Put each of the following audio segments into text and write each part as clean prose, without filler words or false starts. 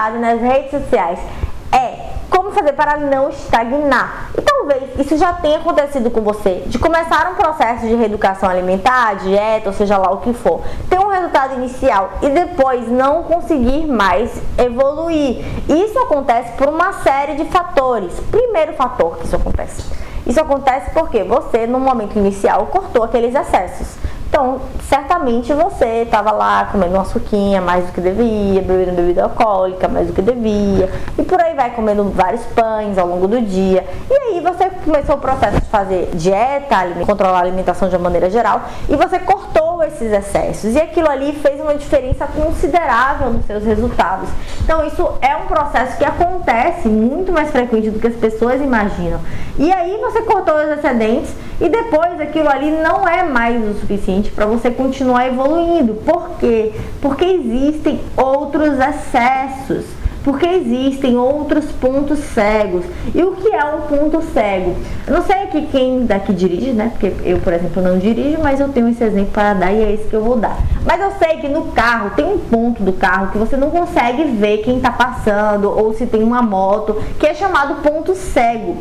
fazem nas redes sociais é como fazer para não estagnar. E talvez isso já tenha acontecido com você, de começar um processo de reeducação alimentar, dieta, ou seja lá o que for, ter um resultado inicial e depois não conseguir mais evoluir. Isso acontece por uma série de fatores. Primeiro fator que isso acontece porque você, no momento inicial, cortou aqueles excessos. Então, certamente você estava lá comendo uma suquinha mais do que devia, bebendo bebida alcoólica mais do que devia, e por aí vai comendo vários pães ao longo do dia. E aí você começou o processo de fazer dieta, controlar a alimentação de uma maneira geral, e você cortou esses excessos. E aquilo ali fez uma diferença considerável nos seus resultados. Então, isso é um processo que acontece muito mais frequente do que as pessoas imaginam. E aí você cortou os excedentes e depois aquilo ali não é mais o suficiente para você continuar evoluindo. Por quê? Porque existem outros excessos, porque existem outros pontos cegos. E o que é um ponto cego? Eu não sei aqui quem daqui dirige, né? Porque eu, por exemplo, não dirijo, mas eu tenho esse exemplo para dar e é esse que eu vou dar. Mas eu sei que no carro tem um ponto do carro que você não consegue ver quem está passando ou se tem uma moto, que é chamado ponto cego.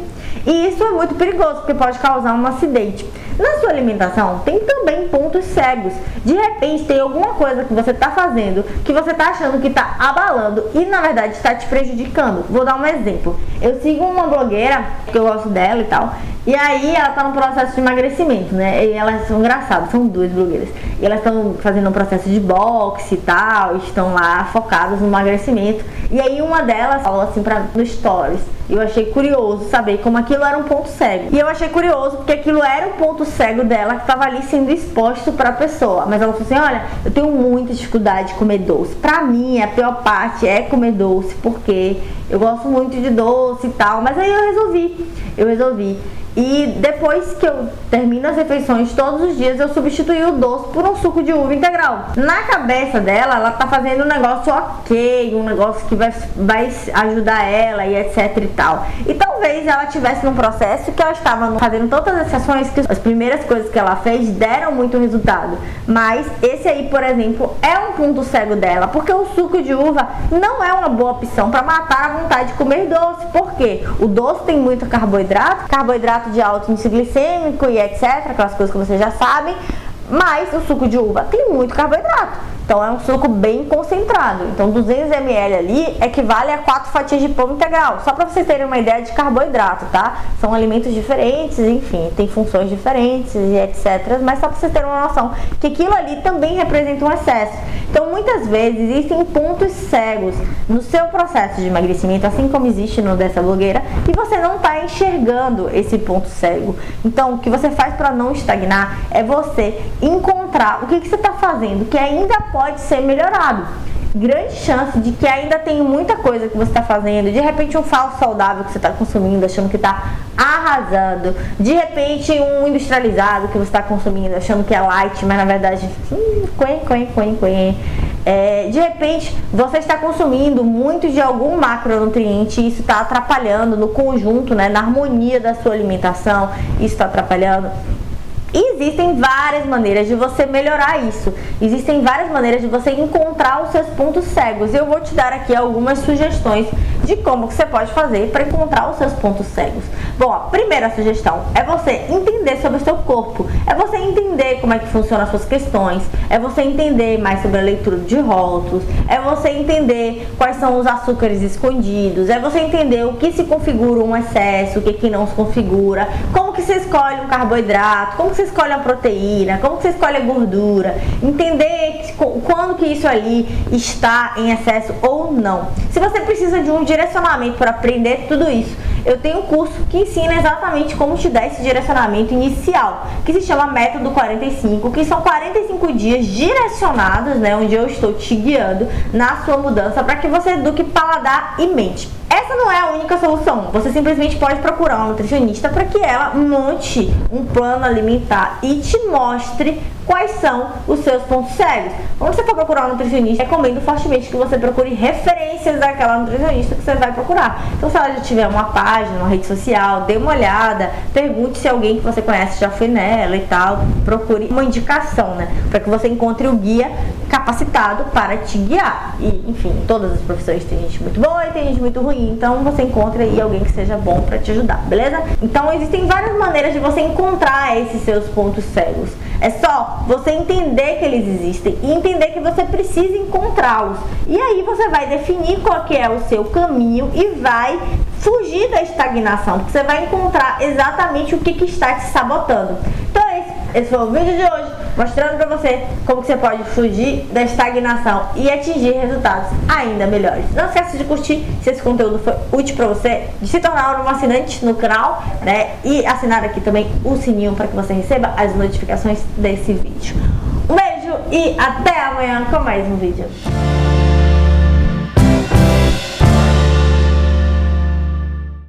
E isso é muito perigoso, porque pode causar um acidente. Na sua alimentação tem também pontos cegos. De repente tem alguma coisa que você está fazendo, que você está achando que está abalando e na verdade está te prejudicando. Vou dar um exemplo. Eu sigo uma blogueira, que eu gosto dela e tal, e aí ela está no processo de emagrecimento, né? E elas são engraçadas, são duas blogueiras. E elas estão fazendo um processo de boxe e tal, estão lá focadas no emagrecimento. E aí uma delas falou assim no stories. Eu achei curioso saber como aquilo era um ponto cego. E eu achei curioso porque aquilo era um ponto cego dela que estava ali sendo exposto para a pessoa. Mas ela falou assim, olha, eu tenho muita dificuldade de comer doce. Pra mim, a pior parte é comer doce, porque eu gosto muito de doce e tal. Mas aí eu resolvi. E depois que eu termino as refeições todos os dias, eu substituí o doce por um suco de uva integral. Na cabeça dela, ela tá fazendo um negócio ok, um negócio que vai ajudar ela e etc e tal. E talvez ela tivesse num processo que ela estava fazendo todas as sessões, que as primeiras coisas que ela fez deram muito resultado. Mas esse aí, por exemplo, é um ponto cego dela, porque o suco de uva não é uma boa opção para matar a vontade de comer doce. Por quê? O doce tem muito carboidrato de alto índice glicêmico e etc, aquelas coisas que vocês já sabem, mas o suco de uva tem muito carboidrato, então é um suco bem concentrado. Então 200 ml ali equivale a 4 fatias de pão integral, só para vocês terem uma ideia de carboidrato, tá? São alimentos diferentes, enfim, tem funções diferentes e etc, mas só para vocês terem uma noção que aquilo ali também representa um excesso. Então muitas vezes existem pontos cegos no seu processo de emagrecimento, assim como existe no dessa blogueira, e você não está enxergando esse ponto cego. Então o que você faz para não estagnar é você encontrar o que você está fazendo que ainda pode ser melhorado. Grande chance de que ainda tem muita coisa que você está fazendo, de repente um falso saudável que você está consumindo, achando que está arrasando, de repente um industrializado que você está consumindo, achando que é light, mas na verdade, de repente você está consumindo muito de algum macronutriente e isso está atrapalhando no conjunto, né, na harmonia da sua alimentação, isso está atrapalhando. E existem várias maneiras de você melhorar isso. Existem várias maneiras de você encontrar os seus pontos cegos. E eu vou te dar aqui algumas sugestões de como que você pode fazer para encontrar os seus pontos cegos. Bom, a primeira sugestão é você entender sobre o seu corpo. É você entender como é que funcionam as suas questões. É você entender mais sobre a leitura de rótulos. É você entender quais são os açúcares escondidos. É você entender o que se configura um excesso, o que não se configura. Como que você escolhe um carboidrato, como que você escolhe a proteína, como que você escolhe a gordura, entender quando que isso ali está em excesso ou não. Se você precisa de um direcionamento para aprender tudo isso, eu tenho um curso que ensina exatamente como te dar esse direcionamento inicial, que se chama Método 45, que são 45 dias direcionados, né, onde eu estou te guiando na sua mudança para que você eduque paladar e mente. Essa não é a única solução. Você simplesmente pode procurar uma nutricionista para que ela monte um plano alimentar e te mostre quais são os seus pontos cegos. Quando você for procurar um nutricionista, recomendo fortemente que você procure referências daquela nutricionista que você vai procurar. Então, se ela já tiver uma página página, uma rede social, dê uma olhada, pergunte se alguém que você conhece já foi nela e tal, procure uma indicação, né, para que você encontre o guia capacitado para te guiar. E, enfim, em todas as profissões tem gente muito boa e tem gente muito ruim, então você encontra aí alguém que seja bom para te ajudar, beleza? Então existem várias maneiras de você encontrar esses seus pontos cegos. É só você entender que eles existem e entender que você precisa encontrá-los. E aí você vai definir qual que é o seu caminho e vai fugir da estagnação, porque você vai encontrar exatamente o que está te sabotando. Então esse foi o vídeo de hoje, mostrando pra você como que você pode fugir da estagnação e atingir resultados ainda melhores. Não esqueça de curtir se esse conteúdo foi útil pra você, de se tornar um assinante no canal, né? E assinar aqui também o sininho para que você receba as notificações desse vídeo. Um beijo e até amanhã com mais um vídeo.